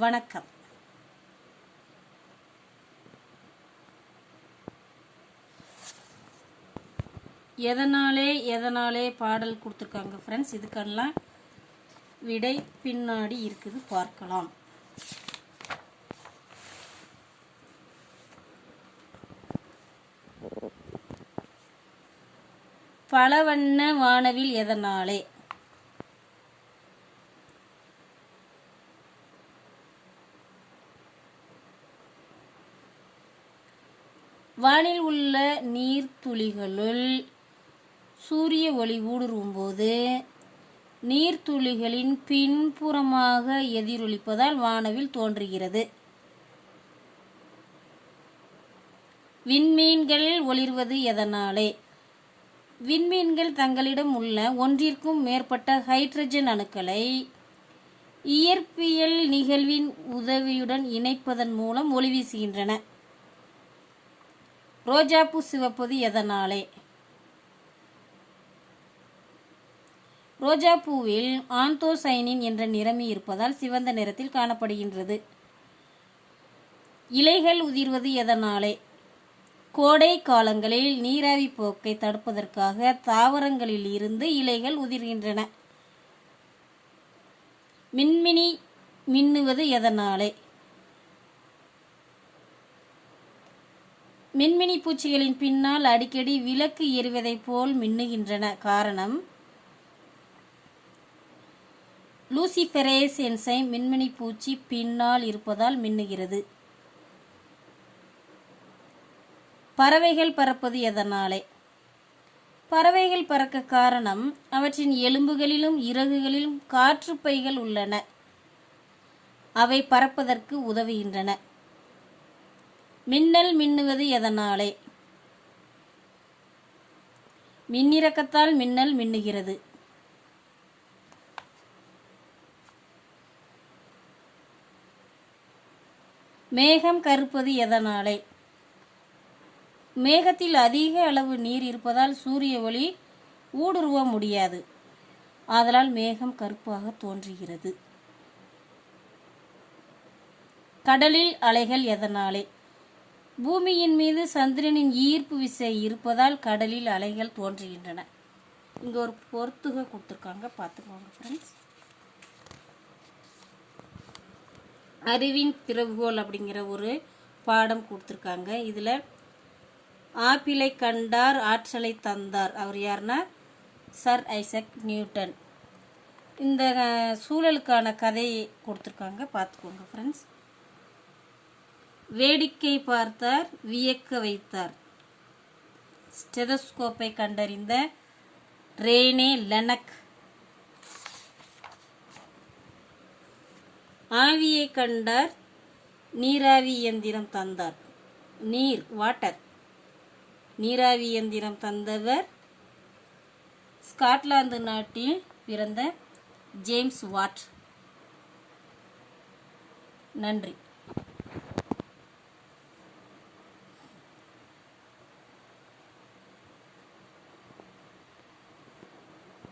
வணக்கம். எதனாலே பாடல் கொடுத்துருக்காங்க ஃப்ரெண்ட்ஸ். இதுக்கெல்லாம் விடை பின்னாடி இருக்குது, பார்க்கலாம். பலவண்ண வானவில் எதனாலே? வானில் உள்ள நீர்த்துளிகளுள் சூரிய ஒளி ஊடுருவும் போது நீர்த்துளிகளின் பின்புறமாக எதிரொலிப்பதால் வானவில் தோன்றுகிறது. விண்மீன்கள் ஒளிர்வது எதனாலே? விண்மீன்கள் தங்களிடம் உள்ள ஒன்றிற்கும் மேற்பட்ட ஹைட்ரஜன் அணுக்களை இயற்பியல் நிகழ்வின் உதவியுடன் இணைப்பதன் மூலம் ஒளி வீசுகின்றன. ரோஜாப்பூ சிவப்பது எதனாலே? ரோஜாப்பூவில் ஆந்தோசைனின் என்ற நிறமி இருப்பதால் சிவந்த நிறத்தில் காணப்படுகின்றது. இலைகள் உதிர்வது எதனாலே? கோடை காலங்களில் நீராவி போக்கை தடுப்பதற்காக தாவரங்களில் இருந்து இலைகள் உதிர்கின்றன. மின்மினி மின்னுவது எதனாலே? மின்மினி பூச்சிகளின் பின்னால் அடிக்கடி விளக்கு எரிவதை போல் மின்னுகின்றன. காரணம், லூசிஃபெரேஸ் என்சைம் மின்மினி பூச்சி பின்னால் இருப்பதால் மின்னுகிறது. பறவைகள் பறப்பது எதனாலே? பறவைகள் பறக்க காரணம், அவற்றின் எலும்புகளிலும் இறகுகளிலும் காற்றுப்பைகள் உள்ளன. அவை பறப்பதற்கு உதவுகின்றன. மின்னல் மின்னுவது எதனாலே? மின்னிறக்கத்தால் மின்னல் மின்னுகிறது. மேகம் கருப்பது எதனாலே? மேகத்தில் அதிக அளவு நீர் இருப்பதால் சூரிய ஒளி ஊடுருவ முடியாது. ஆதலால் மேகம் கருப்பாக தோன்றுகிறது. கடலில் அலைகள் எதனாலே? பூமியின் மீது சந்திரனின் ஈர்ப்பு விசை இருப்பதால் கடலில் அலைகள் தோன்றுகின்றன. இங்கே ஒரு பொறுத்துக கொடுத்துருக்காங்க, பார்த்துக்கோங்க ஃப்ரெண்ட்ஸ். அறிவின் திறவுகோல் அப்படிங்கிற ஒரு பாடம் கொடுத்துருக்காங்க. இதில் ஆப்பிளை கண்டார் ஆற்றலை தந்தார். அவர் யாருன்னா சர் ஐசக் நியூட்டன். இந்த சூழலுக்கான கதையை கொடுத்துருக்காங்க, பார்த்துக்கோங்க ஃப்ரெண்ட்ஸ். வேடிக்கை பார்த்தார், வியக்க வைத்தார். ஸ்டெதஸ்கோப்பை கண்டறிந்த ரேனே லெனக். ஆவியை கண்டார், நீராவி இயந்திரம் தந்தார். வாட்டர் நீராவி இயந்திரம் தந்தவர் ஸ்காட்லாந்து நாட்டில் பிறந்த ஜேம்ஸ் வாட். நன்றி.